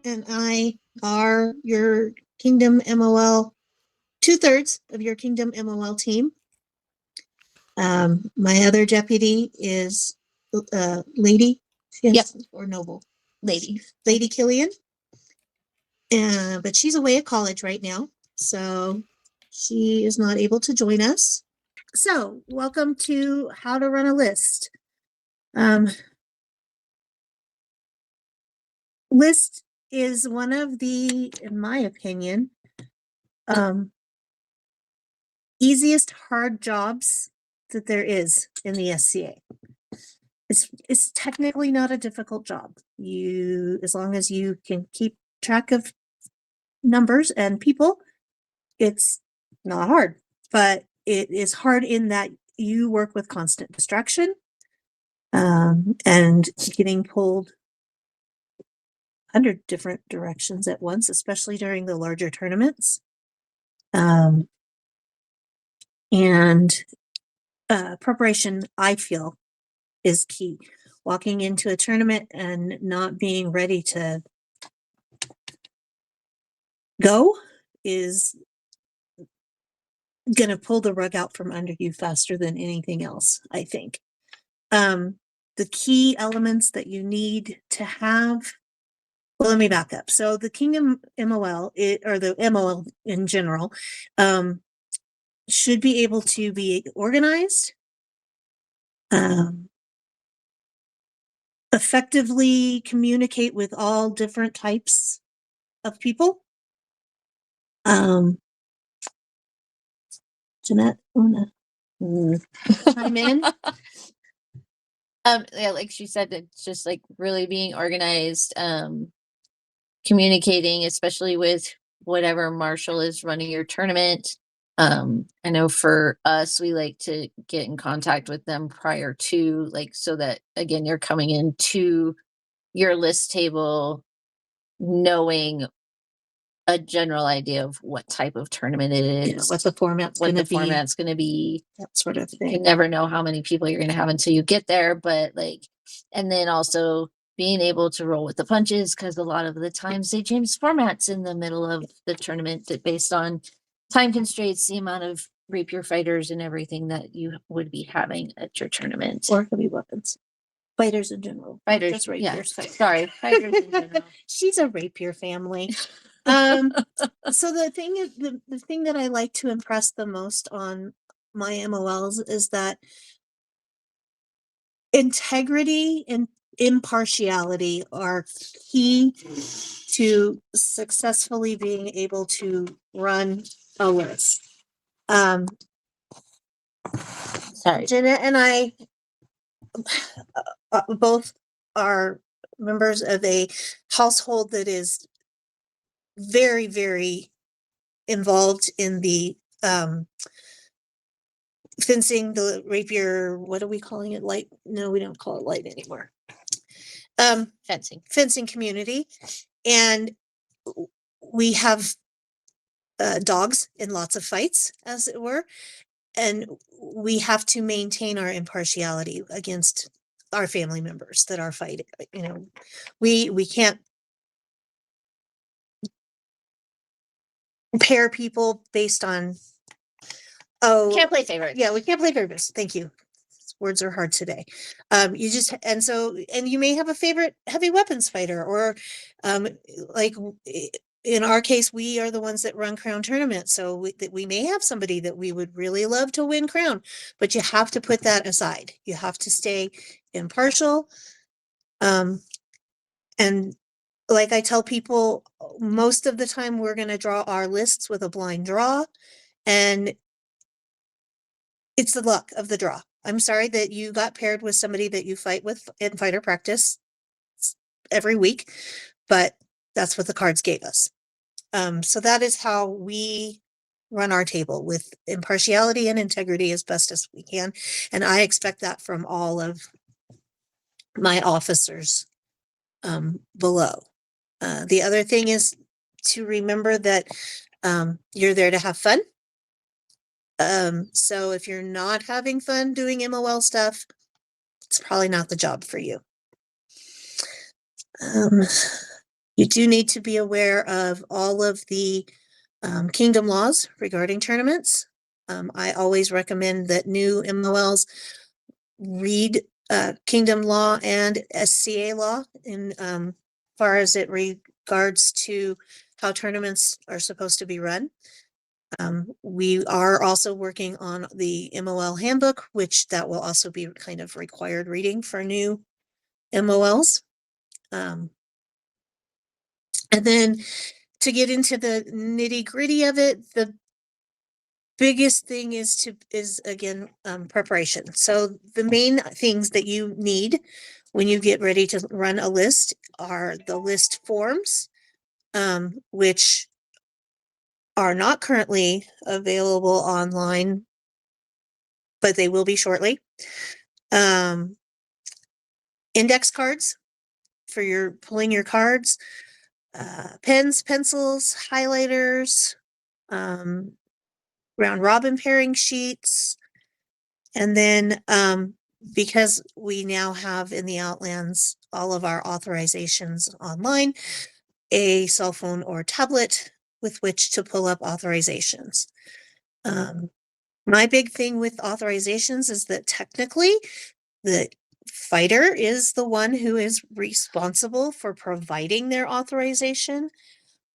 and I are your Kingdom MOL, 2/3 of your Kingdom MOL team. My other deputy is Lady, yes, yep. Or Noble? Lady Killian. But she's away at college right now, so she is not able to join us. So, welcome to How to Run a List. List is one of the, in my opinion, easiest hard jobs that there is in the SCA. It's technically not a difficult job. As long as you can keep track of numbers and people, it's not hard. But it is hard in that you work with constant distraction, and getting pulled 100 different directions at once, especially during the larger tournaments. And preparation, I feel, is key. Walking into a tournament and not being ready to go is going to pull the rug out from under you faster than anything else, I think. The key elements that you need to have, well, let me back up. So the Kingdom MOL, or the MOL in general, should be able to be organized, effectively communicate with all different types of people. Jeanette, wanna chime in? Yeah, like she said, it's just like really being organized, communicating, especially with whatever marshal is running your tournament. I know for us, we like to get in contact with them prior to, like, so that again, you're coming into your list table knowing a general idea of what type of tournament it is, what the format's going to be, that sort of thing. You can never know how many people you're going to have until you get there, but like, and then also being able to roll with the punches, because a lot of the times they change formats in the middle of the tournament based on time constraints, the amount of rapier fighters and everything that you would be having at your tournament. Or heavy weapons. Fighters in general. Fighters, just rapiers. Yeah. Sorry, fighters in general. She's a rapier family. So the thing is, the thing that I like to impress the most on my MOLs is that integrity and impartiality are key to successfully being able to run a list. Sorry, Jenna and I both are members of a household that is very, very involved in the fencing, the rapier, what are we calling it? Light? No, we don't call it light anymore. Fencing community. And we have dogs in lots of fights, as it were. And we have to maintain our impartiality against our family members that are fighting. You know, we can't pair people based on, can't play favorites. Yeah, we can't play favorites. Thank you. Words are hard today. You just, and you may have a favorite heavy weapons fighter, or like in our case, we are the ones that run Crown tournaments. So we may have somebody that we would really love to win Crown, but you have to put that aside. You have to stay impartial. And like I tell people, most of the time we're going to draw our lists with a blind draw, and it's the luck of the draw. I'm sorry that you got paired with somebody that you fight with in fighter practice every week, but that's what the cards gave us. So that is how we run our table, with impartiality and integrity as best as we can. And I expect that from all of my officers below. The other thing is to remember that you're there to have fun. So if you're not having fun doing MOL stuff, it's probably not the job for you. You do need to be aware of all of the kingdom laws regarding tournaments. I always recommend that new MOLs read kingdom law and SCA law in far as it regards to how tournaments are supposed to be run. We are also working on the MOL handbook, which that will also be kind of required reading for new MOLs. And then to get into the nitty gritty of it, the biggest thing is again, preparation. So the main things that you need when you get ready to run a list are the list forms, which are not currently available online, but they will be shortly. Index cards for your pulling your cards, pens, pencils, highlighters, round robin pairing sheets. And then because we now have in the Outlands all of our authorizations online, a cell phone or tablet with which to pull up authorizations. My big thing with authorizations is that technically the fighter is the one who is responsible for providing their authorization.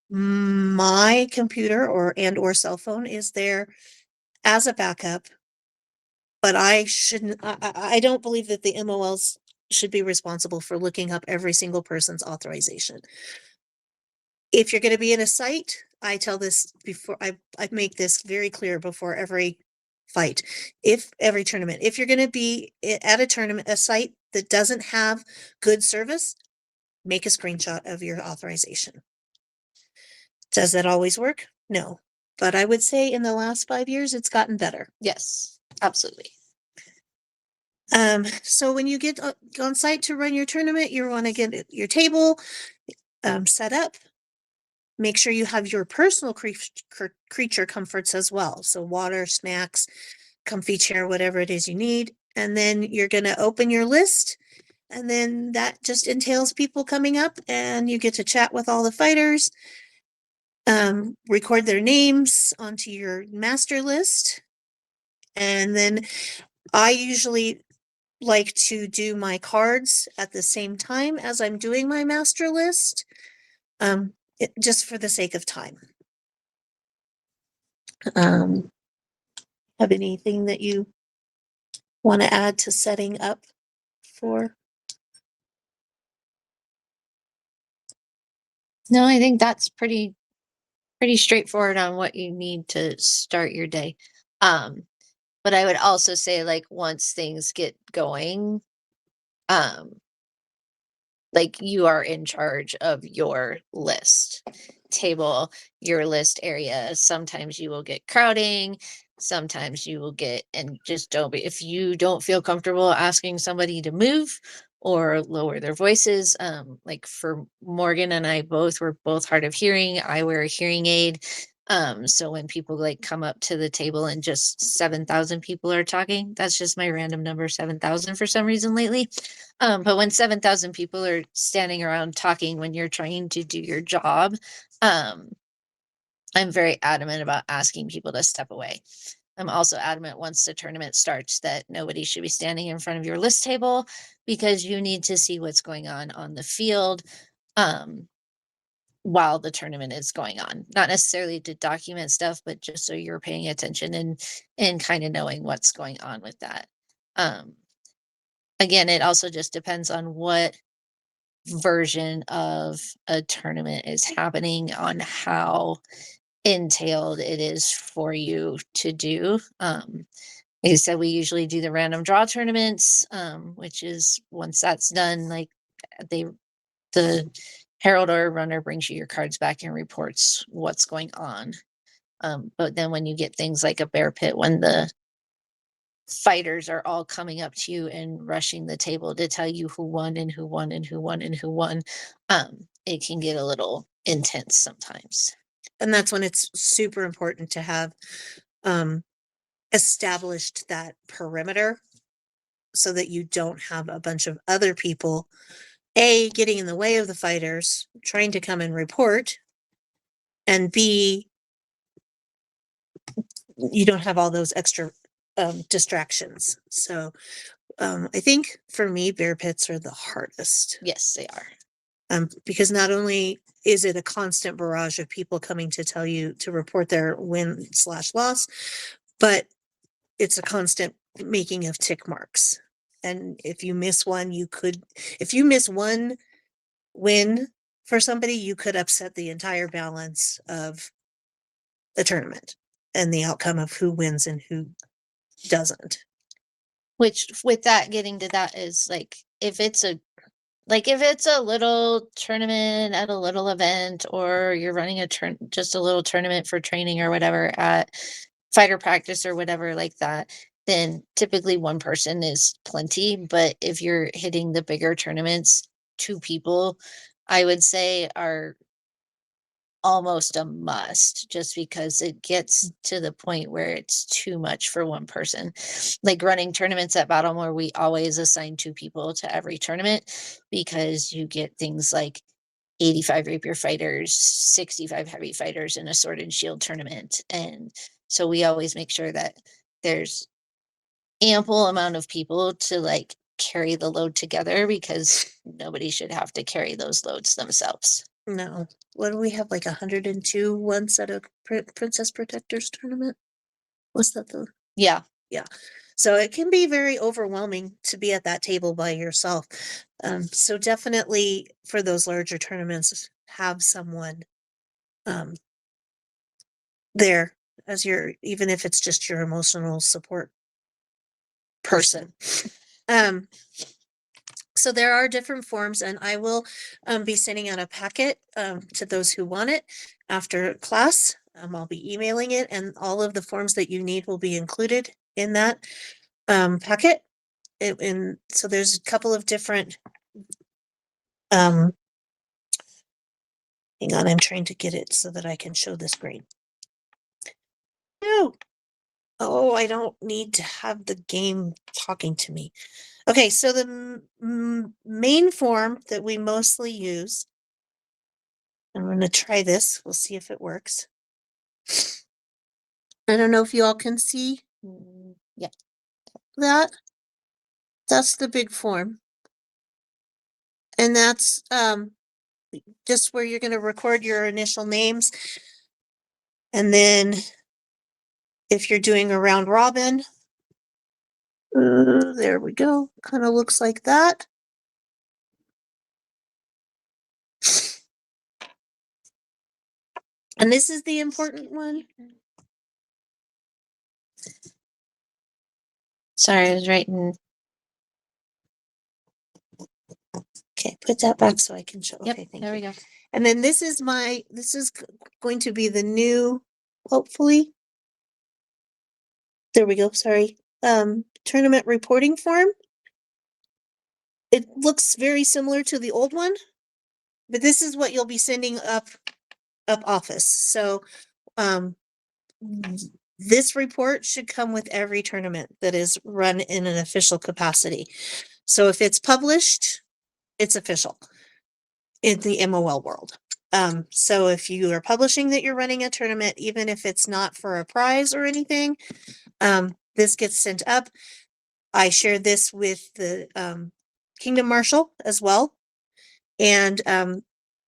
My computer or cell phone is there as a backup, but I shouldn't, I don't believe that the MOLs should be responsible for looking up every single person's authorization. If you're going to be in a site, I tell this before, I make this very clear before every fight, every tournament, if you're going to be at a tournament, a site that doesn't have good service, make a screenshot of your authorization. Does that always work? No, but I would say in the last 5 years, it's gotten better. Yes, absolutely. So when you get on site to run your tournament, you want to get your table set up. Make sure you have your personal creature comforts as well. So water, snacks, comfy chair, whatever it is you need. And then you're going to open your list. And then that just entails people coming up and you get to chat with all the fighters, record their names onto your master list. And then I usually like to do my cards at the same time as I'm doing my master list, just for the sake of time. Have anything that you want to add to setting up for? No, I think that's pretty straightforward on what you need to start your day. But I would also say, like, once things get going, um, like, you are in charge of your list table, your list area. Sometimes you will get crowding, sometimes you will get, and just don't be, if you don't feel comfortable asking somebody to move or lower their voices, like for Morgan and I both, we're both hard of hearing. I wear a hearing aid. So when people like come up to the table and just 7,000 people are talking, that's just my random number, 7,000 for some reason lately. But when 7,000 people are standing around talking when you're trying to do your job, I'm very adamant about asking people to step away. I'm also adamant once the tournament starts that nobody should be standing in front of your list table because you need to see what's going on the field while the tournament is going on. Not necessarily to document stuff, but just so you're paying attention and kind of knowing what's going on with that. Again, it also just depends on what version of a tournament is happening, on how entailed it is for you to do. Like I said, we usually do the random draw tournaments, which is once that's done, like the herald or runner brings you your cards back and reports what's going on. But then when you get things like a bear pit, when the fighters are all coming up to you and rushing the table to tell you who won and who won and who won and who won, it can get a little intense sometimes. And that's when it's super important to have established that perimeter so that you don't have a bunch of other people A, getting in the way of the fighters trying to come and report, and B, you don't have all those extra distractions. So I think for me, bear pits are the hardest. Yes, they are. Because not only is it a constant barrage of people coming to tell you to report their win/loss, but it's a constant making of tick marks. And if you miss one, if you miss one win for somebody, you could upset the entire balance of the tournament and the outcome of who wins and who doesn't. Which with that, getting to that is if it's a little tournament at a little event, or you're running just a little tournament for training or whatever at fighter practice or whatever like that, then typically one person is plenty. But if you're hitting the bigger tournaments, 2 people, I would say, are almost a must, just because it gets to the point where it's too much for one person. Like running tournaments at Battlemore, we always assign 2 people to every tournament, because you get things like 85 rapier fighters, 65 heavy fighters in a sword and shield tournament. And so we always make sure that there's ample amount of people to carry the load together, because nobody should have to carry those loads themselves. No. What do we have, like 102 once at a Princess Protectors tournament? Was that the? Yeah. Yeah. So it can be very overwhelming to be at that table by yourself. So definitely for those larger tournaments, have someone there as even if it's just your emotional support person. So there are different forms, and I will be sending out a packet to those who want it after class. I'll be emailing it, and all of the forms that you need will be included in that packet. And so there's a couple of different, hang on, I'm trying to get it so that I can show the screen. No. Oh, I don't need to have the game talking to me. Okay, so the main form that we mostly use, I'm going to try this. We'll see if it works. I don't know if you all can see Yeah. that. That's the big form. And that's just where you're going to record your initial names. And then if you're doing a round robin, there we go. Kind of looks like that. And this is the important one. Sorry, I was writing. Okay, put that back so I can show. Yep, Okay, thank there you. we go. And then this is going to be the new, hopefully. There we go, sorry. Tournament reporting form. It looks very similar to the old one, but this is what you'll be sending up office. So this report should come with every tournament that is run in an official capacity. So if it's published, it's official in the MOL world. So if you are publishing that you're running a tournament, even if it's not for a prize or anything, this gets sent up. I shared this with the Kingdom Marshal as well. And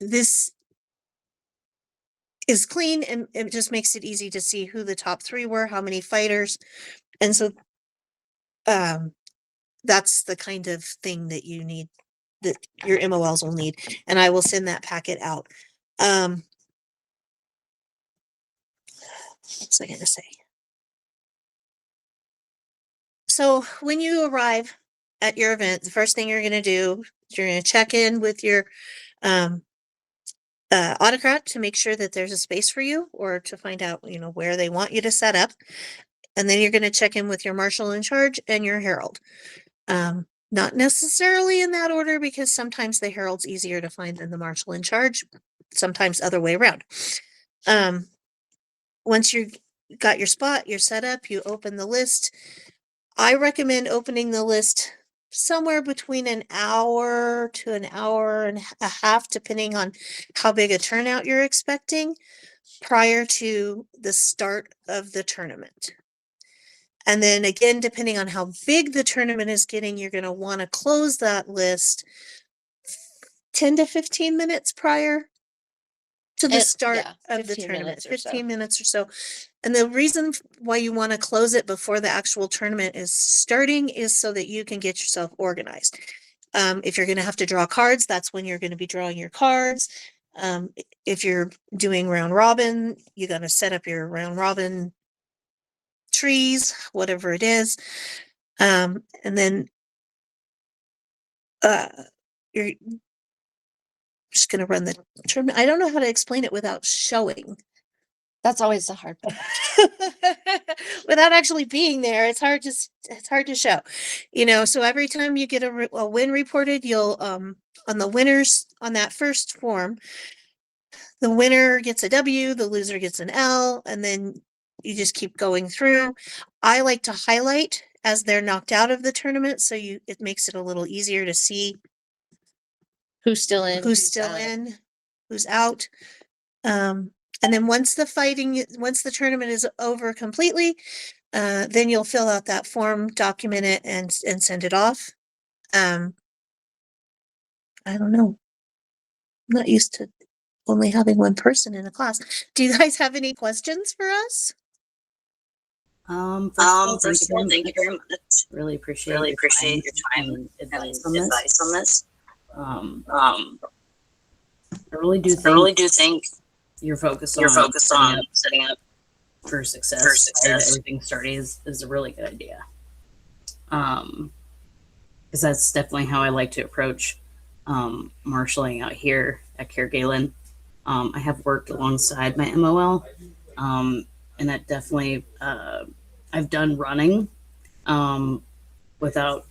this is clean, and it just makes it easy to see who the top 3 were, how many fighters. And so that's the kind of thing that you need, that your MOLs will need. And I will send that packet out. What was I going to say? So when you arrive at your event, the first thing you're going to do is you're going to check in with your autocrat to make sure that there's a space for you, or to find out, where they want you to set up. And then you're going to check in with your marshal in charge and your herald. Not necessarily in that order, because sometimes the herald's easier to find than the marshal in charge, sometimes other way around. Once you got your spot, you're set up, you open the list. I recommend opening the list somewhere between an hour to an hour and a half, depending on how big a turnout you're expecting, prior to the start of the tournament. And then again, depending on how big the tournament is getting, you're going to want to close that list 10 to 15 minutes prior to the start yeah, of the 15 tournament, minutes or so. 15 minutes or so. And the reason why you want to close it before the actual tournament is starting is so that you can get yourself organized. If you're going to have to draw cards, that's when you're going to be drawing your cards. If you're doing round robin, you got to set up your round robin trees, whatever it is. And then you're just going to run the tournament. I don't know how to explain it without showing. That's always the hard part. Without actually being there, it's hard to show, so every time you get a win reported, you'll on the winners on that first form, the winner gets a W, the loser gets an L, and then you just keep going through. I like to highlight as they're knocked out of the tournament, so it makes it a little easier to see Who's still in? who's still in, who's out. And then once the tournament is over completely, then you'll fill out that form, document it, and send it off. I don't know. I'm not used to only having one person in a class. Do you guys have any questions for us? First of all, thank you very much. Really appreciate your time and advice on this. I really do think you're focused on setting up for success. Everything starting is a really good idea. Because that's definitely how I like to approach marshaling out here at Care Galen. I have worked alongside my MOL, and that definitely I've done running without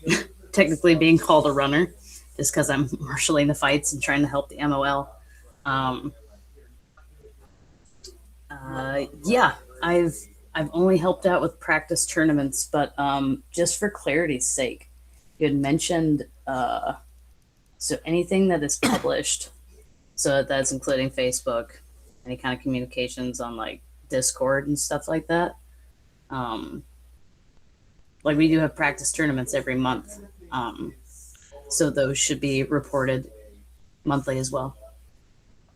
technically being called a runner, just because I'm marshaling the fights and trying to help the MOL. Yeah, I've only helped out with practice tournaments, but just for clarity's sake, you had mentioned so anything that is published, so that's including Facebook, any kind of communications on like Discord and stuff like that. Like we do have practice tournaments every month, so those should be reported monthly as well.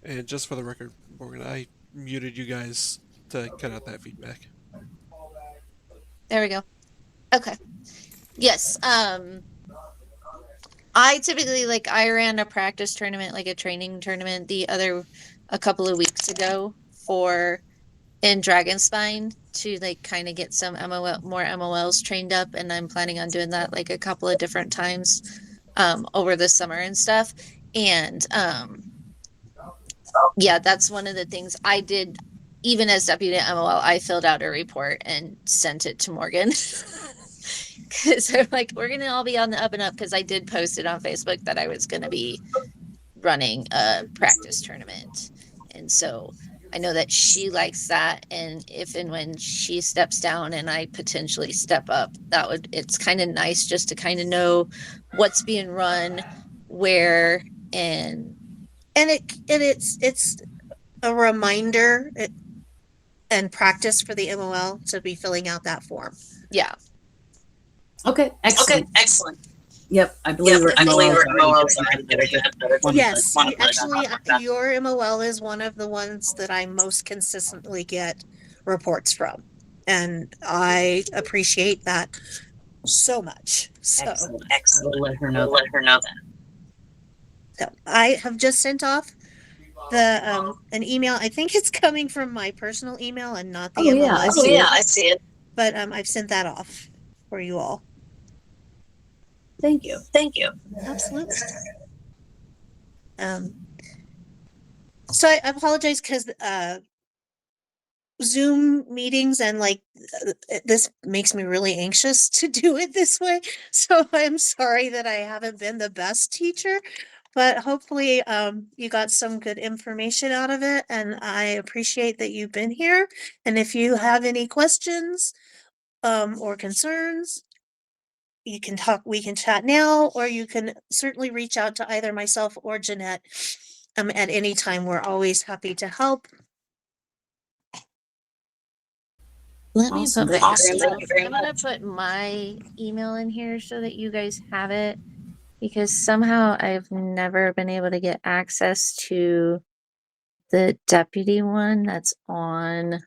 And just for the record, Morgan, I muted you guys to cut out that feedback. There we go. Okay. Yes. I typically I ran a practice tournament, like a training tournament a couple of weeks ago in Dragonspine to kind of get some more MOLs trained up, and I'm planning on doing that a couple of different times over the summer and stuff. And yeah, that's one of the things I did. Even as deputy MOL, I filled out a report and sent it to Morgan. Because I'm we're going to all be on the up and up, because I did post it on Facebook that I was going to be running a practice tournament. And so I know that she likes that. And if and when she steps down and I potentially step up, it's kind of nice just to kind of know what's being run, where, and it's a reminder and practice for the MOL to be filling out that form. yeah. Okay, excellent. Yep, I believe we're MOLs are Yes, actually, your MOL is one of the ones that I most consistently get reports from, and I appreciate that so much. So excellent. I will let her know that. So I have just sent off an email. I think it's coming from my personal email and not the MOL. I see it. But I've sent that off for you all. Thank you. Absolutely. So I apologize because Zoom meetings and this makes me really anxious to do it this way. So I'm sorry that I haven't been the best teacher, but hopefully you got some good information out of it, and I appreciate that you've been here. And if you have any questions or concerns, you can talk, we can chat now, or you can certainly reach out to either myself or Jeanette. At any time, we're always happy to help. Let me Awesome. put Thank you very myself, much. I'm gonna put my email in here so that you guys have it. Because somehow I've never been able to get access to the deputy one that's on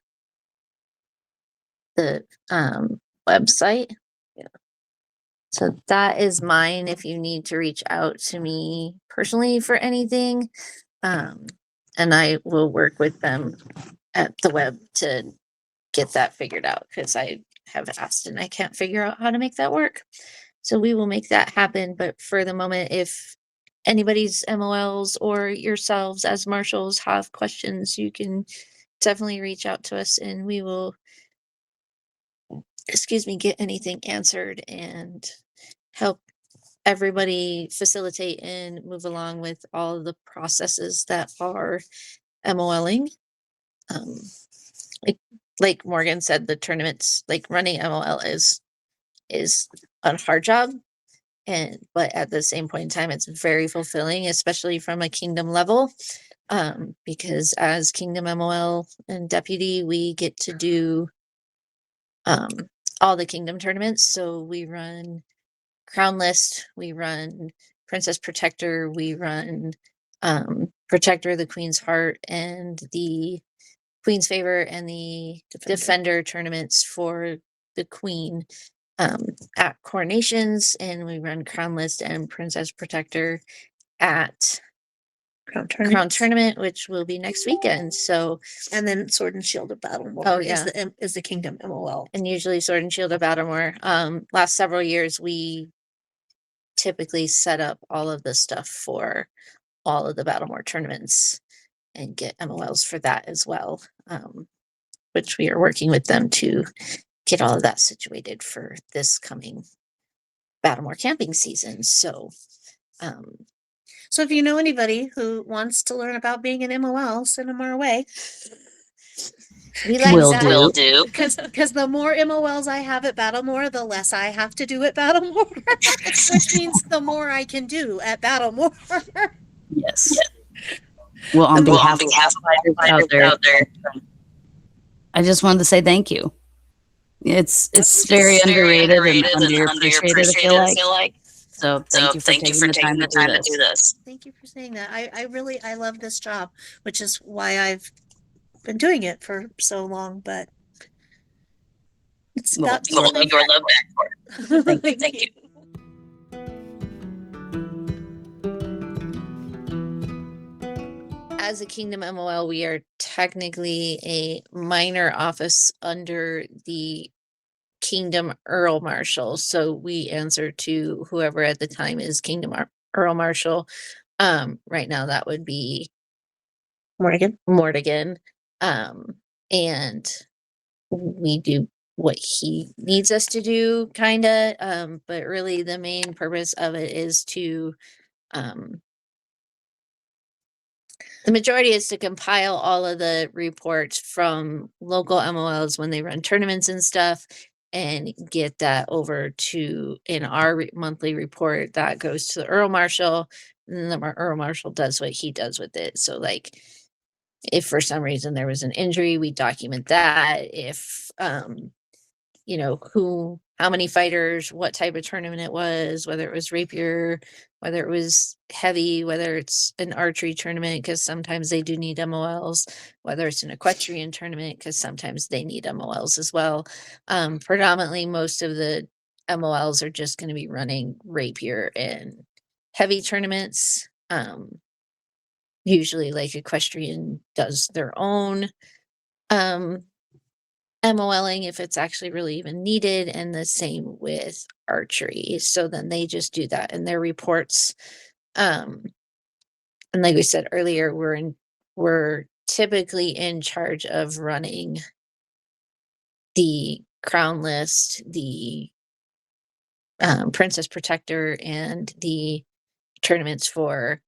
the website. Yeah. So that is mine if you need to reach out to me personally for anything. And I will work with them at the web to get that figured out because I have asked and I can't figure out how to make that work. So we will make that happen. But for the moment, if anybody's MOLs or yourselves as marshals have questions, you can definitely reach out to us and we will, get anything answered and help everybody facilitate and move along with all of the processes that are MOLing. Like Morgan said, the tournaments, like running MOL is a hard job. But at the same point in time, it's very fulfilling, especially from a kingdom level. Because as Kingdom MOL and Deputy, we get to do all the kingdom tournaments. So we run Crown List, we run Princess Protector, we run Protector of the Queen's Heart and the Queen's Favor and the Defender tournaments for the Queen at Coronations, and we run Crown List and Princess Protector at Crown Tournament, which will be next weekend. So, and then Sword and Shield of Battlemore. Oh, yeah. Is the Kingdom MOL. And usually Sword and Shield of Battlemore. Last several years, we typically set up all of the stuff for all of the Battlemore tournaments and get MOLs for that as well, which we are working with them to get all of that situated for this coming Battlemore camping season. So, so if you know anybody who wants to learn about being an MOL, send them our way. We like Will that. do. Will do. Because the more MOLs I have at Battlemore, the less I have to do at Battlemore, which means the more I can do at Battlemore. Yes. Well, on behalf of fighters out there, I just wanted to say thank you. It's very underrated and underappreciated, I feel like. So thank you for taking the time to do this. Thank you for saying that. I love this job, which is why I've been doing it for so long, but it's got Your love back for it. Thank you. As a Kingdom MOL, we are technically a minor office under the Kingdom Earl Marshal. So we answer to whoever at the time is Kingdom Earl Marshal. Right now that would be Morgan. And we do what he needs us to do, kinda. But really the main purpose of it is to the majority is to compile all of the reports from local MOLs when they run tournaments and stuff and get that over to in our monthly report that goes to the Earl Marshal, and then the Earl Marshal does what he does with it. So like if for some reason there was an injury, we document that. If how many fighters, what type of tournament it was, whether it was rapier, whether it was heavy, whether it's an archery tournament, because sometimes they do need MOLs, whether it's an equestrian tournament, because sometimes they need MOLs as well. Predominantly, most of the MOLs are just going to be running rapier and heavy tournaments. Usually like equestrian does their own MOLing if it's actually really even needed, and the same with archery. So then they just do that in their reports. And like we said earlier, we're typically in charge of running the Crown List, the Princess Protector, and the tournaments for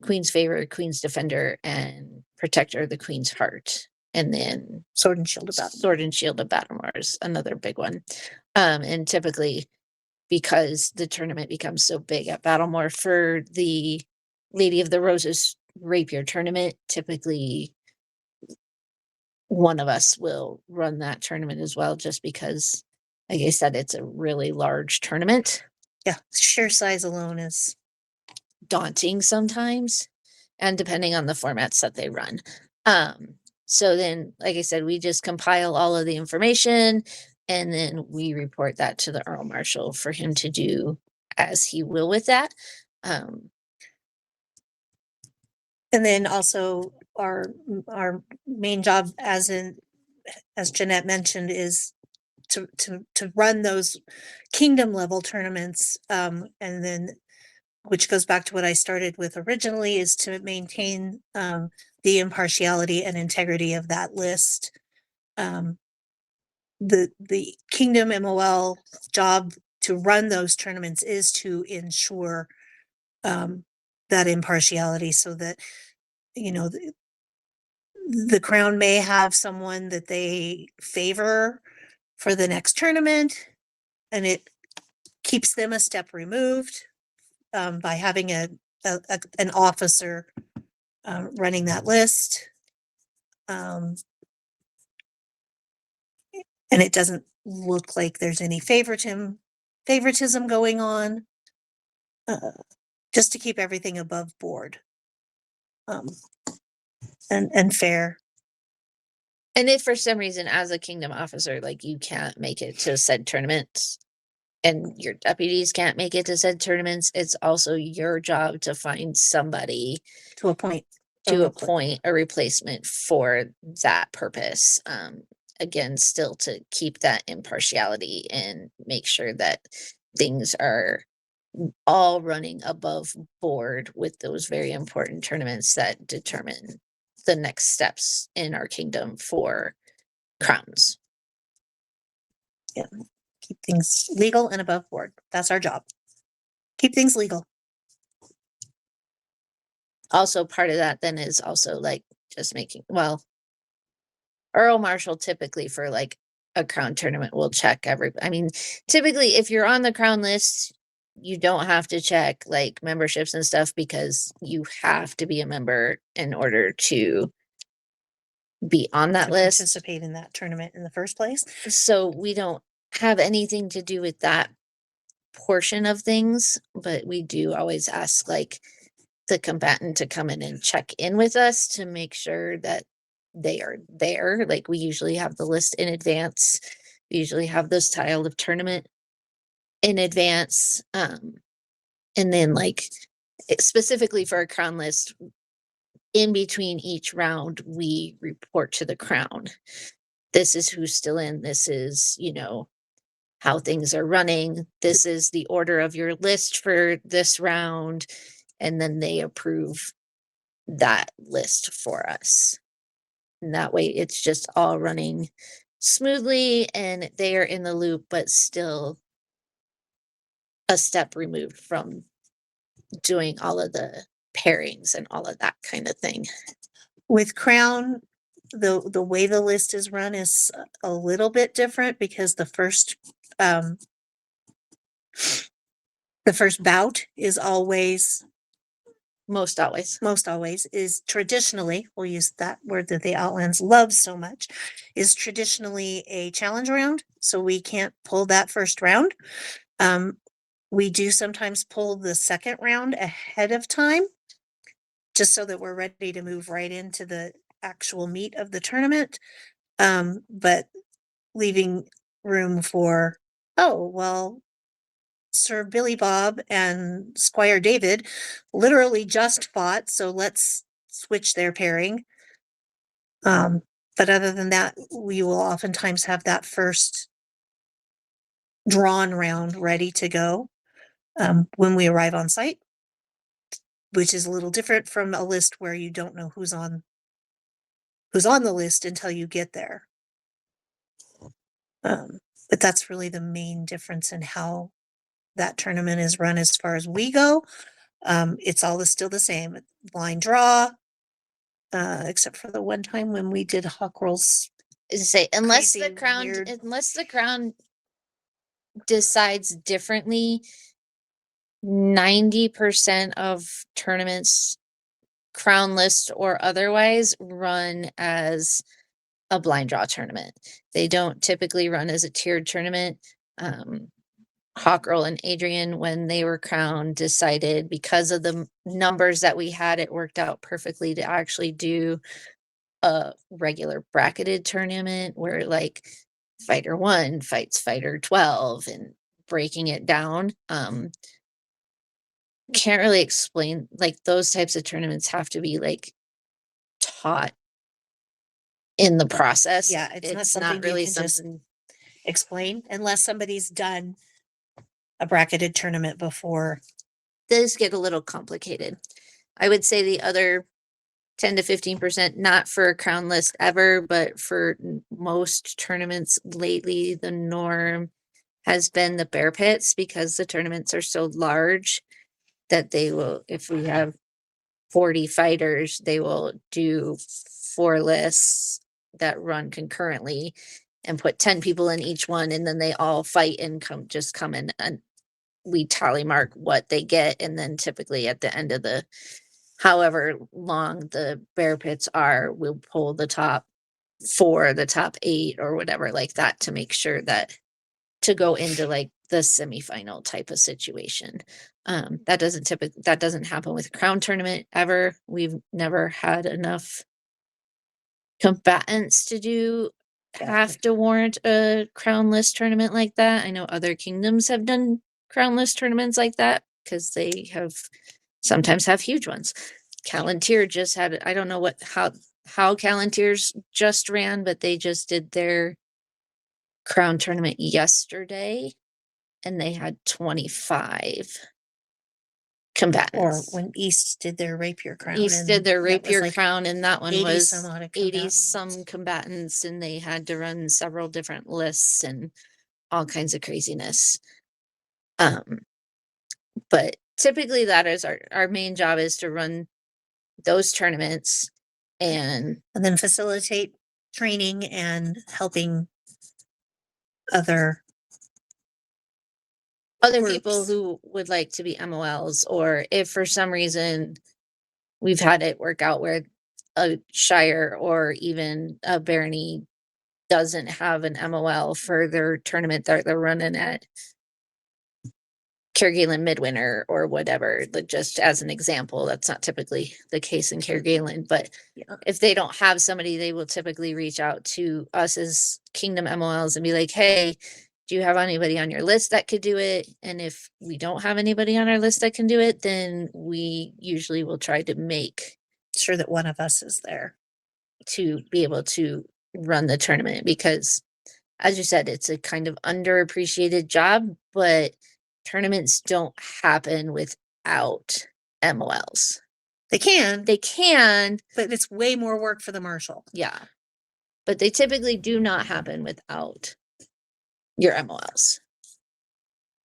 Queen's Favor, Queen's Defender, and Protector of the Queen's Heart. And then Sword and Shield of Battlemore is another big one. And typically because the tournament becomes so big at Battlemore. For the Lady of the Roses rapier tournament, typically one of us will run that tournament as well, just because, like I said, it's a really large tournament, Yeah, sheer size alone is, daunting sometimes, and depending on the formats that they run. So then, like I said, we just compile all of the information and then we report that to the Earl Marshal for him to do as he will with that. and then also our main job, as Jeanette mentioned, is to run those kingdom level tournaments, and then, which goes back to what I started with originally, is to maintain the impartiality and integrity of that list. The Kingdom MOL job to run those tournaments is to ensure that impartiality, so that, you know, the Crown may have someone that they favor for the next tournament, and it keeps them a step removed by having an officer running that list. And it doesn't look like there's any favoritism going on, just to keep everything above board, and fair. And if for some reason, as a kingdom officer, like you can't make it to said tournaments and your deputies can't make it to said tournaments, it's also your job to find somebody To appoint a replacement for that purpose. Again, still to keep that impartiality and make sure that things are all running above board with those very important tournaments that determine the next steps in our kingdom for crowns. keep things legal and above board. That's our job. Keep things legal. Also, part of that then is also like just making, well, Earl Marshal typically for like a crown tournament will check typically if you're on the crown list, you don't have to check like memberships and stuff, because you have to be a member in order to be on that To list. participate in that tournament in the first place. So we don't have anything to do with that portion of things, but we do always ask like the combatant to come in and check in with us to make sure that they are there. Like we usually have the list in advance. We usually have the style of tournament in advance. And then like specifically for a crown list, in between each round, we report to the crown. This is who's still in. This is, how things are running. This is the order of your list for this round. And then they approve that list for us. And that way it's just all running smoothly and they are in the loop, but still a step removed from doing all of the pairings and all of that kind of thing. With Crown, the way the list is run is a little bit different, because the first bout is always, Most always is traditionally, we'll use that word that the Outlands loves so much, is traditionally a challenge round. So we can't pull that first round. We do sometimes pull the second round ahead of time, just so that we're ready to move right into the actual meat of the tournament. But leaving room for, oh, well, Sir Billy Bob and Squire David literally just fought, so let's switch their pairing. But other than that, we will oftentimes have that first drawn round ready to go when we arrive on site, which is a little different from a list where you don't know who's on the list until you get there. But that's really the main difference in how that tournament is run as far as we go. It's all still the same, blind draw, except for the one time when we did Hawk Rolls. Say unless the Crazy, crown weird. unless the crown decides differently. 90% of tournaments, crown list or otherwise, run as a blind draw tournament. They don't typically run as a tiered tournament. Hawk Girl and Adrian, when they were crowned, decided because of the numbers that we had, it worked out perfectly to actually do a regular bracketed tournament where like fighter 1 fights fighter 12 and breaking it down. Can't really explain, like those types of tournaments have to be like taught in the process. Yeah, it's not something you can just explain unless somebody's done a bracketed tournament before. Does get a little complicated. I would say the other 10 to 15%, not for crown list ever, but for most tournaments lately, the norm has been the bear pits because the tournaments are so large that they will, if we have 40 fighters, they will do 4 lists that run concurrently and put 10 people in each one, and then they all fight and come in, and we tally mark what they get, and then typically at the end of the however long the bear pits are, we'll pull the top 4, the top 8 or whatever like that to make sure that to go into like the semifinal type of situation. That doesn't happen with crown tournament ever. We've never had enough combatants to do have to warrant a crown list tournament like that. I know other kingdoms have done crown list tournaments like that because they have sometimes have huge ones. Callantyr just had, I don't know how Callantyrs just ran, but they just did their crown tournament yesterday and they had 25 Or combatants. when East did their rapier crown. East and did their that was rapier like crown, and that one 80 was some odd 80 combatants. some combatants, and they had to run several different lists and all kinds of craziness. But typically that is our main job, is to run those tournaments and then facilitate training and helping other people groups. who would like to be MOLs, or if for some reason we've had it work out where a shire or even a barony doesn't have an MOL for their tournament that they're running at Cairgalen Midwinter or whatever, just as an example. That's not typically the case in Cairgalen, but Yeah. if they don't have somebody, they will typically reach out to us as Kingdom MOLs and be like, hey, do you have anybody on your list that could do it? And if we don't have anybody on our list that can do it, then we usually will try to make Sure that one of us is there. to be able to run the tournament, because as you said, it's a kind of underappreciated job, but tournaments don't happen without MOLs. They can, They can, but it's way more work for the marshal. yeah, but they typically do not happen without your MOLs,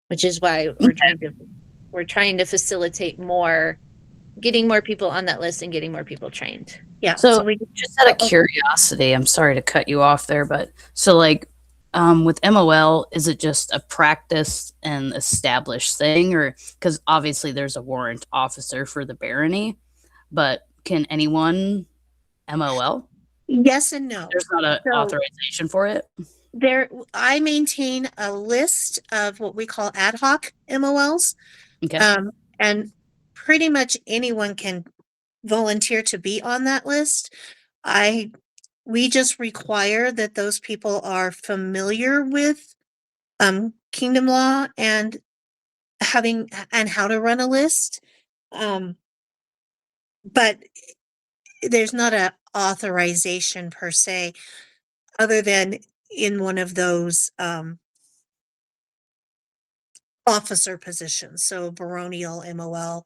which is why we're trying to facilitate getting more people on that list and getting more people trained. Yeah. So, we just out of curiosity, I'm sorry to cut you off there, but so like with MOL, is it just a practice and established thing, or because obviously there's a warrant officer for the barony, but can anyone MOL? Yes and no. There's not an authorization for it. I maintain a list of what we call ad hoc MOLs. Okay. And pretty much anyone can volunteer to be on that list. We just require that those people are familiar with kingdom law and how to run a list. But there's not a authorization per se, other than in one of those officer positions. So baronial MOL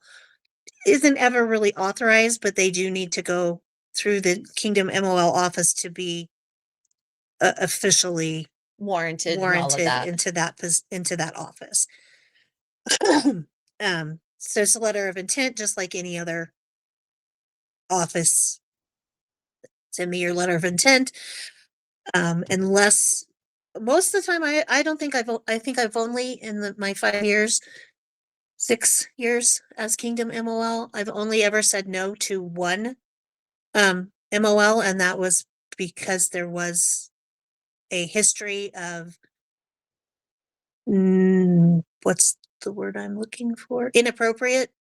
isn't ever really authorized, but they do need to go through the Kingdom MOL office to be officially Warranted and all of that. into that office. So it's a letter of intent, just like any other office. Send me your letter of intent. Unless most of the time, I don't think I think I've only in my 5 years, 6 years as Kingdom MOL, I've only ever said no to one MOL, and that was because there was a history of what's the word I'm looking for? Inappropriate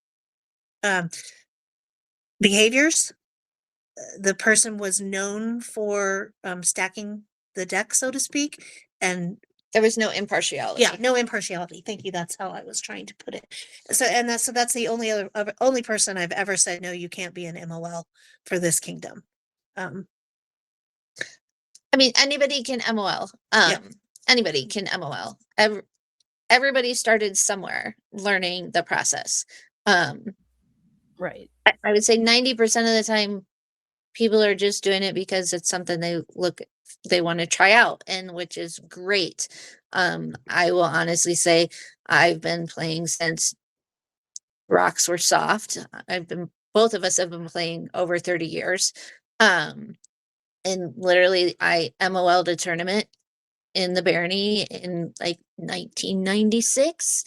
behaviors. The person was known for stacking the deck, so to speak, and There was no impartiality. yeah, no impartiality. Thank you. That's how I was trying to put it. So that's the only person I've ever said no, you can't be an MOL for this kingdom. I mean, anybody can MOL. Yeah. Anybody can MOL. Everybody started somewhere learning the process. Right. I would say 90% of the time, people are just doing it because it's something they want to try out, and which is great. I will honestly say I've been playing since rocks were soft. Both of us have been playing over 30 years. And literally I MOL'd a tournament in the Barony in like 1996.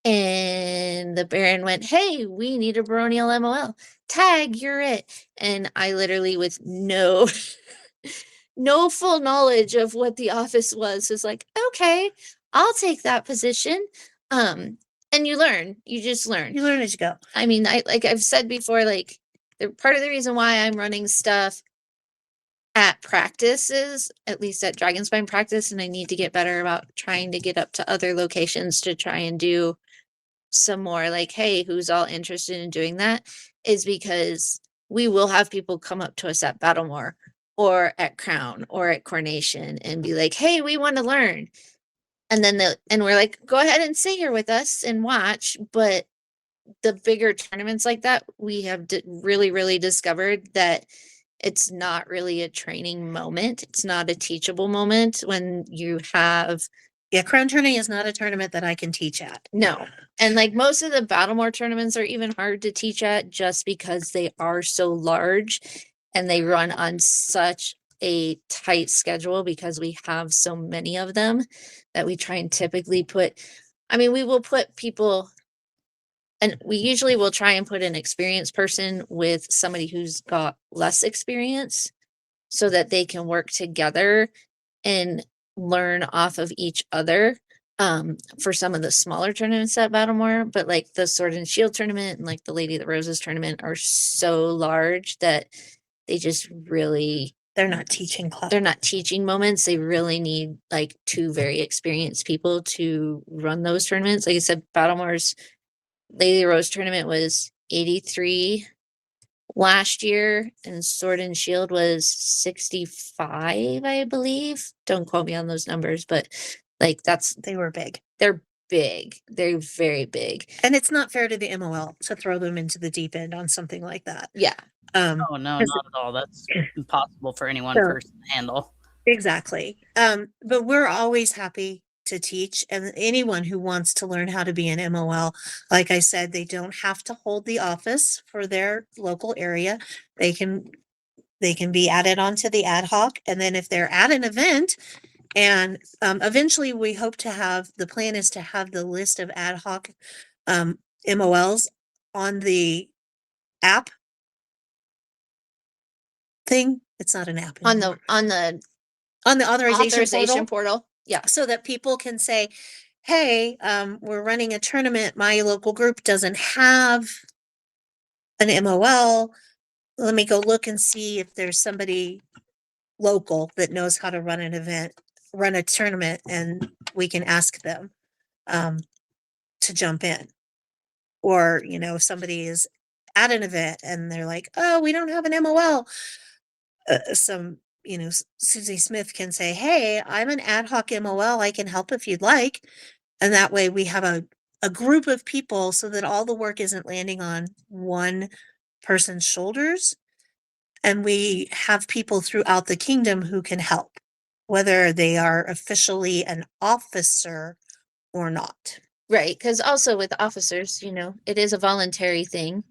And the Baron went, "Hey, we need a baronial MOL. Tag, you're it." And I literally, with no full knowledge of what the office was like, "Okay, I'll take that position." And you learn. You just learn. You learn as you go. I mean, like I've said before, like part of the reason why I'm running stuff at practices, at least at Dragonspine practice, and I need to get better about trying to get up to other locations to try and do some more like, hey, who's all interested in doing that, is because we will have people come up to us at Battlemore or at Crown or at Coronation and be like, hey, we want to learn. And then we're like, go ahead and sit here with us and watch. But the bigger tournaments like that, we have really discovered that it's not really a training moment. It's not a teachable moment when you have. Yeah, Crown Tourney is not a tournament that I can teach at. No. And like most of the Battlemore tournaments are even hard to teach at just because they are so large and they run on such a tight schedule because we have so many of them that we try and typically we will put people, and we usually will try and put an experienced person with somebody who's got less experience so that they can work together and learn off of each other for some of the smaller tournaments at Battlemore. But like the Sword and Shield tournament and like the Lady of the Roses tournament are so large that they just really, they're not teaching class. They're not teaching moments. They really need like two very experienced people to run those tournaments. Like I said, Battlemore's Lady of the Rose tournament was 83 last year, and Sword and Shield was 65, I believe. Don't quote me on those numbers, but like they were big. They're big. They're very big. And it's not fair to the MOL to throw them into the deep end on something like that. Yeah. Oh no, not at all. That's impossible for any one person to handle. Exactly. But we're always happy to teach, and anyone who wants to learn how to be an MOL, like I said, they don't have to hold the office for their local area. They can be added onto the ad hoc, and then if they're at an event, and eventually we hope to have, the plan is to have the list of ad hoc MOLs on the app thing. It's not an app anymore. On the authorization portal. Yeah. So that people can say, hey, we're running a tournament. My local group doesn't have an MOL. Let me go look and see if there's somebody local that knows how to run a tournament, and we can ask them to jump in. Or, if somebody is at an event and they're like, oh, we don't have an MOL. Susie Smith can say, hey, I'm an ad hoc MOL. I can help if you'd like. And that way we have a group of people so that all the work isn't landing on one person's shoulders. And we have people throughout the kingdom who can help, whether they are officially an officer or not. Right. Because also with officers, it is a voluntary thing.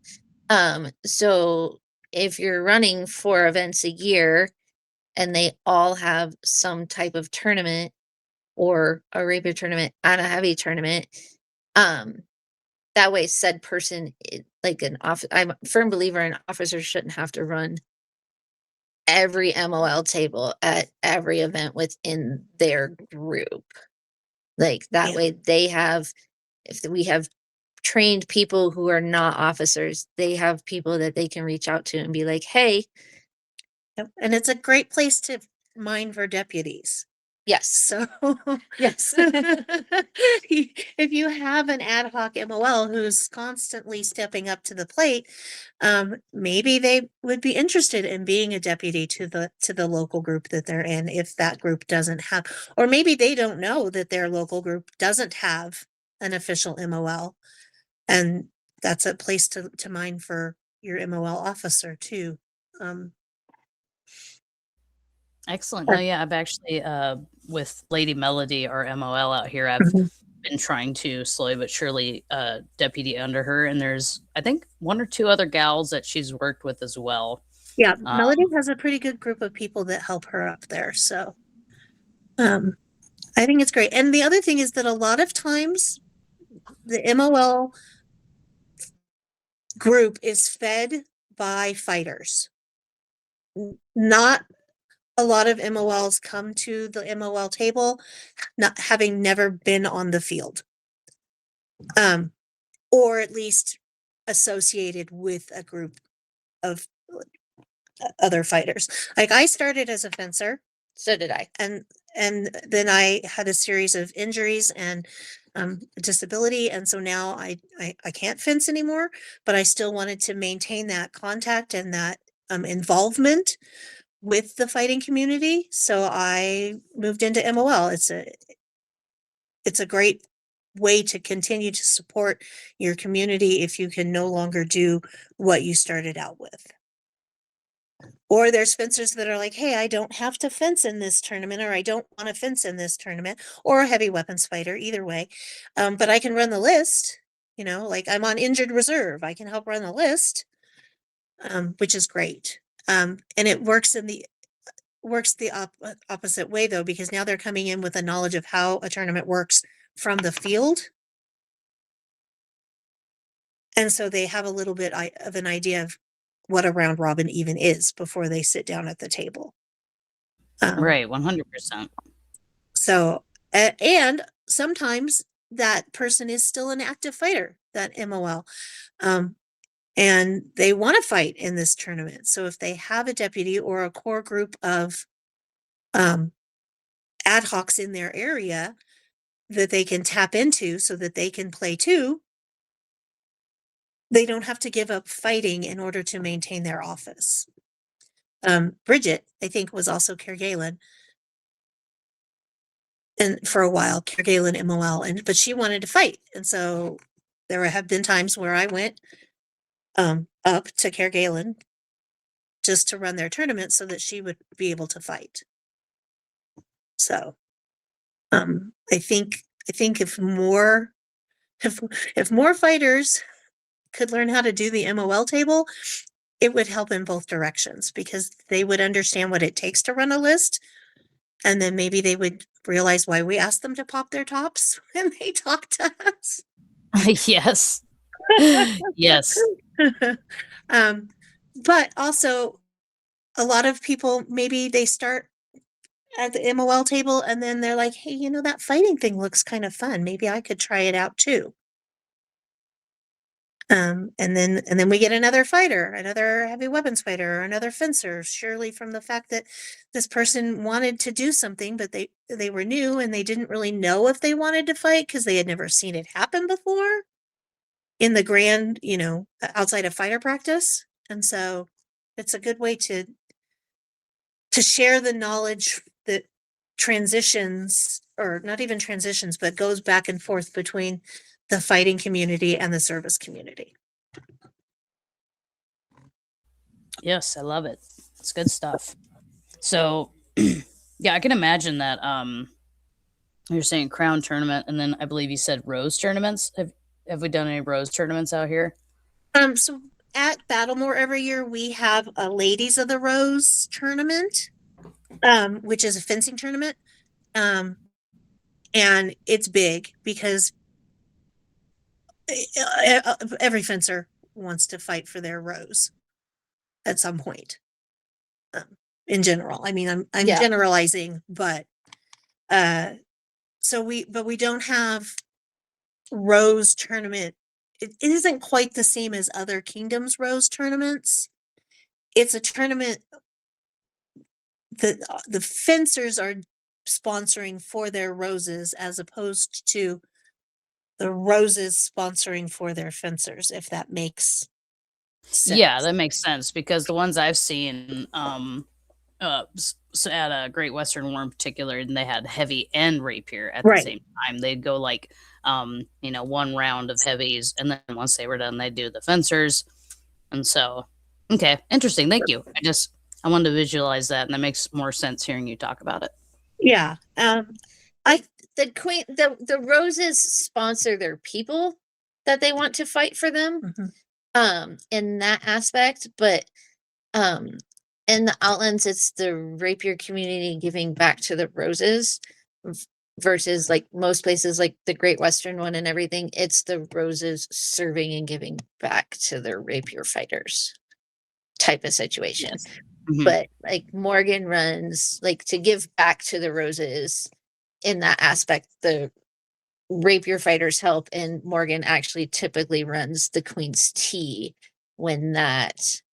So if you're running 4 events a year and they all have some type of tournament, or a rapier tournament and a heavy tournament. That way said person, I'm a firm believer in officers shouldn't have to run every MOL table at every event within their group. Like that Yeah. way if we have trained people who are not officers, they have people that they can reach out to and be like, hey, Yep, and it's a great place to mine for deputies. yes, So yes. if you have an ad hoc MOL who's constantly stepping up to the plate, maybe they would be interested in being a deputy to the local group that they're in if that group doesn't have, or maybe they don't know that their local group doesn't have an official MOL, and that's a place to mine for your MOL officer too. Excellent. No, yeah, I've actually with Lady Melody, our MOL out here, I've been trying to slowly but surely deputy under her, and there's I think one or two other gals that she's worked with as well. Yeah, Melody has a pretty good group of people that help her up there. So I think it's great. And the other thing is that a lot of times the MOL group is fed by fighters. Not a lot of MOLs come to the MOL table not having never been on the field. Or at least associated with a group of other fighters. Like I started as a fencer. So did I. And then I had a series of injuries and disability, and so now I can't fence anymore, but I still wanted to maintain that contact and that involvement with the fighting community, so I moved into MOL. It's a great way to continue to support your community if you can no longer do what you started out with. Or there's fencers that are like, hey, I don't have to fence in this tournament, or I don't want to fence in this tournament, or a heavy weapons fighter, either way. But I can run the list, like I'm on injured reserve. I can help run the list, which is great. And it works the opposite way though, because now they're coming in with a knowledge of how a tournament works from the field. And so they have a little bit of an idea of what a round robin even is before they sit down at the table. Right, 100%. So, and sometimes that person is still an active fighter, that MOL, and they want to fight in this tournament. So if they have a deputy or a core group of ad hocs in their area that they can tap into so that they can play too, they don't have to give up fighting in order to maintain their office. Bridget, I think, was also Kerguelen. And for a while, Kerguelen MOL, but she wanted to fight. And so there have been times where I went up to Kerguelen just to run their tournament so that she would be able to fight. So I think if more fighters could learn how to do the MOL table, it would help in both directions because they would understand what it takes to run a list. And then maybe they would realize why we asked them to pop their tops when they talk to us. Yes. Yes. But also a lot of people, maybe they start at the MOL table and then they're like, hey, that fighting thing looks kind of fun. Maybe I could try it out too. And then we get another fighter, another heavy weapons fighter, or another fencer, surely from the fact that this person wanted to do something, but they were new and they didn't really know if they wanted to fight because they had never seen it happen before in the grand, outside of fighter practice. And so it's a good way to share the knowledge that transitions, or not even transitions, but goes back and forth between the fighting community and the service community. Yes, I love it. It's good stuff. So, yeah, I can imagine that. You're saying crown tournament, and then I believe you said rose tournaments. Have we done any rose tournaments out here? So at Battlemore every year we have a Ladies of the Rose tournament, which is a fencing tournament. And it's big because every fencer wants to fight for their rose at some point. In general, I mean, I'm Yeah. generalizing, but so we don't have rose tournament. It isn't quite the same as other kingdoms rose tournaments. It's a tournament that the fencers are sponsoring for their roses as opposed to the roses sponsoring for their fencers, if that makes sense. Yeah, that makes sense because the ones I've seen, at a Great Western War in particular, and they had heavy and rapier at the Right. same time. They'd go like, one round of heavies, and then once they were done, they'd do the fencers. And so, okay, interesting. Thank you. I wanted to visualize that, and that makes more sense hearing you talk about it. Yeah. The roses sponsor their people that they want to fight for them. In that aspect, but in the Outlands, it's the rapier community giving back to the roses versus like most places like the Great Western one and everything, it's the roses serving and giving back to their rapier fighters type of situation. Yes. Mhm. But like Morgan runs like to give back to the roses in that aspect, the rapier fighters help, and Morgan actually typically runs the Queen's Tea when that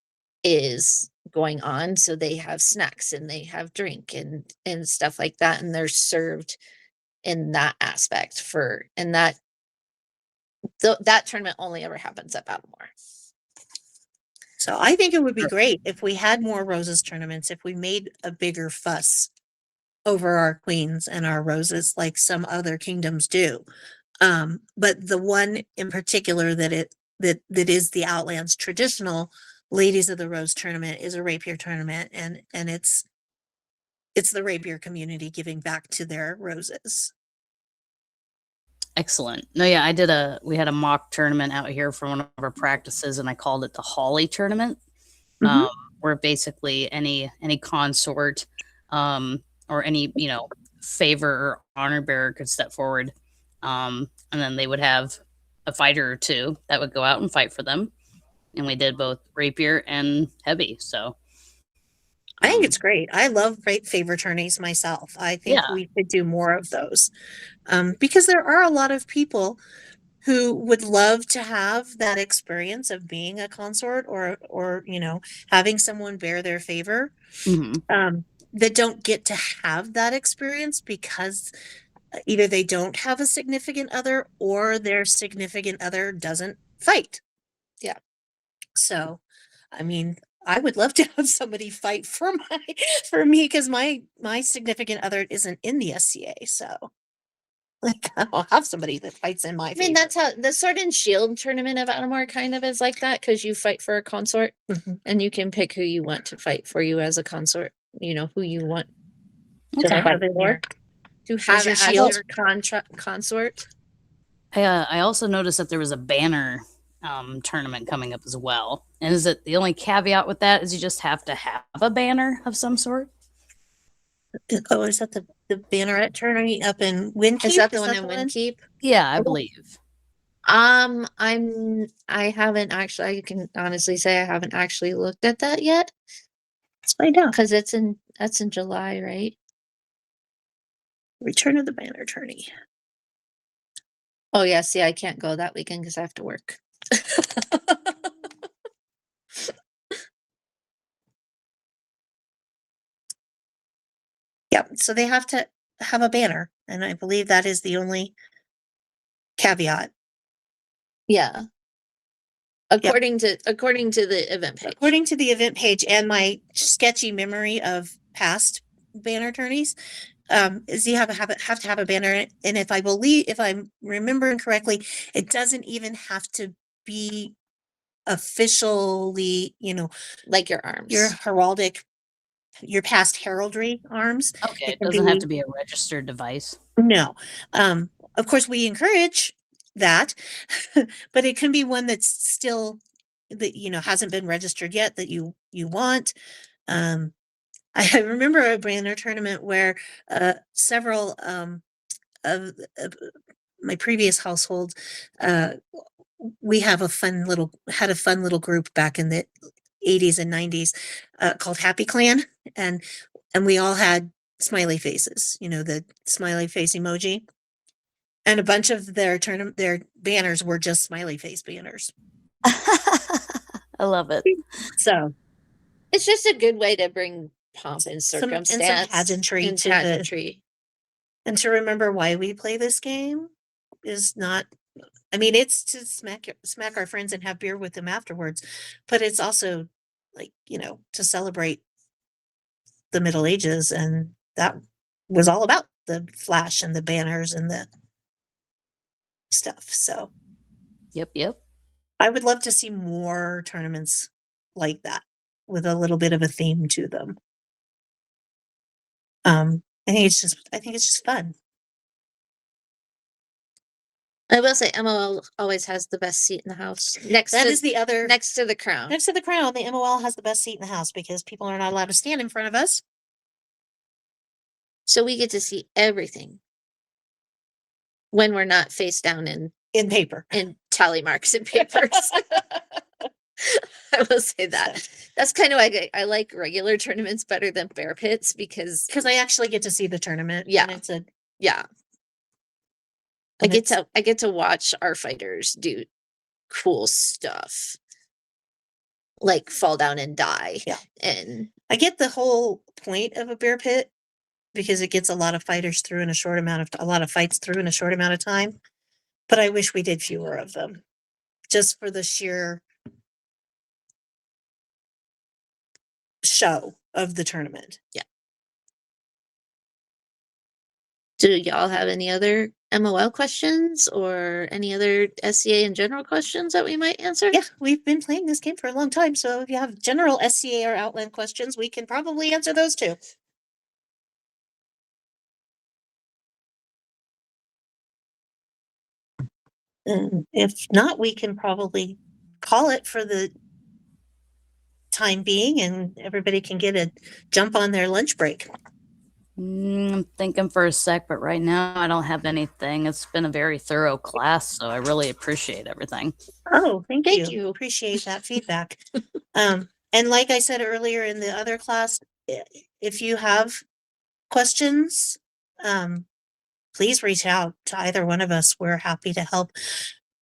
is going on. So they have snacks and they have drink and stuff like that, and they're served in that aspect for, and that that tournament only ever happens at Battlemore. So I think it would be great if we had more roses tournaments, if we made a bigger fuss over our queens and our roses like some other kingdoms do. But the one in particular that is the Outlands traditional Ladies of the Rose tournament is a rapier tournament, and it's the rapier community giving back to their roses. Excellent. No, yeah, we had a mock tournament out here for one of our practices, and I called it the Holly tournament, where basically any consort, or any, favor or honor bearer could step forward. And then they would have a fighter or two that would go out and fight for them. And we did both rapier and heavy. So I think it's great. I love favor tourneys myself. I think we could do more of those. Because there are a lot of people who would love to have that experience of being a consort or having someone bear their favor, that don't get to have that experience because either they don't have a significant other or their significant other doesn't fight. Yeah. So, I mean, I would love to have somebody fight for me because my significant other isn't in the SCA. So, like, I'll have somebody that fights in my favor. I mean, that's how the Sword and Shield tournament of Battlemore kind of is like that, because you fight for a consort and you can pick who you want to fight for you as a consort, who you want to fight for. To have as your consort. I also noticed that there was a banner tournament coming up as well. And is it the only caveat with that is you just have to have a banner of some sort? Oh, is that the banneret tournament up in Windkeep? Is that the one in Windkeep? Yeah, I believe. I haven't actually, I can honestly say I haven't actually looked at that yet. Let's find out. Because that's in July, right? Return of the Banner tourney. Oh yeah, see, I can't go that weekend because I have to work. Yep. So they have to have a banner, and I believe that is the only caveat. Yeah. According to the event page. According to the event page and my sketchy memory of past banner tourneys, is you have to have a banner, and if I'm remembering correctly, it doesn't even have to be officially, like your arms. Your heraldic, your past heraldry arms. Okay, it doesn't have to be a registered device. No. Of course we encourage that, but it can be one that's still that hasn't been registered yet that you want. I remember a banner tournament where several of my previous household, we have had a fun little group back in the 80s and 90s, called Happy Clan. And we all had smiley faces, the smiley face emoji. And a bunch of their banners were just smiley face banners. I love it. So It's just a good way to bring pomp and some circumstance pageantry and to pageantry. and to remember why we play this game is not, I mean, it's to smack our friends and have beer with them afterwards, but it's also like, to celebrate the Middle Ages, and that was all about the flash and the banners and the stuff. So Yep. I would love to see more tournaments like that with a little bit of a theme to them. I think it's just fun. I will say MOL always has the best seat in the house. Next That to is the other next to the crown. next to the crown. The MOL has the best seat in the house because people are not allowed to stand in front of us. So we get to see everything when we're not face down In paper. in tally marks and papers. I will say that. That's kind of why I like regular tournaments better than bear pits because I actually get to see the tournament. Yeah. And yeah. I get to watch our fighters do cool stuff. Like fall down and die. Yeah. And I get the whole point of a bear pit because it gets a lot of fights through in a short amount of time. But I wish we did fewer of them just for the sheer show of the tournament. do y'all have any other MOL questions or any other SCA in general questions that we might answer? Yeah, we've been playing this game for a long time. So if you have general SCA or Outland questions, we can probably answer those too. And if not, we can probably call it for the time being and everybody can get a jump on their lunch break. I'm thinking for a sec, but right now I don't have anything. It's been a very thorough class, so I really appreciate everything. Oh, thank Thank you. you. Appreciate that feedback. And like I said earlier in the other class, if you have questions, please reach out to either one of us. We're happy to help.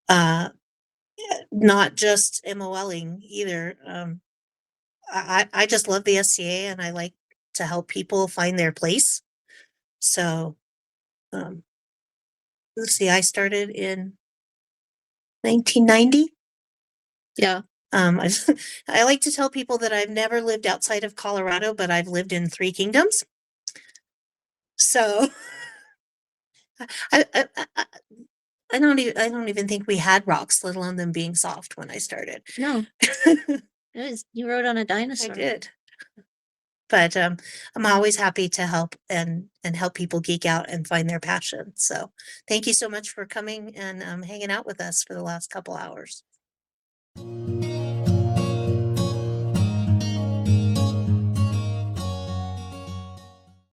Not just MOLing either. I just love the SCA and I like to help people find their place. So, let's see, I started in 1990. Yeah. I like to tell people that I've never lived outside of Colorado, but I've lived in 3 kingdoms. So I don't even think we had rocks, let alone them being soft when I started. No. You rode on a dinosaur. I did. But I'm always happy to help and help people geek out and find their passion. So thank you so much for coming and hanging out with us for the last couple hours.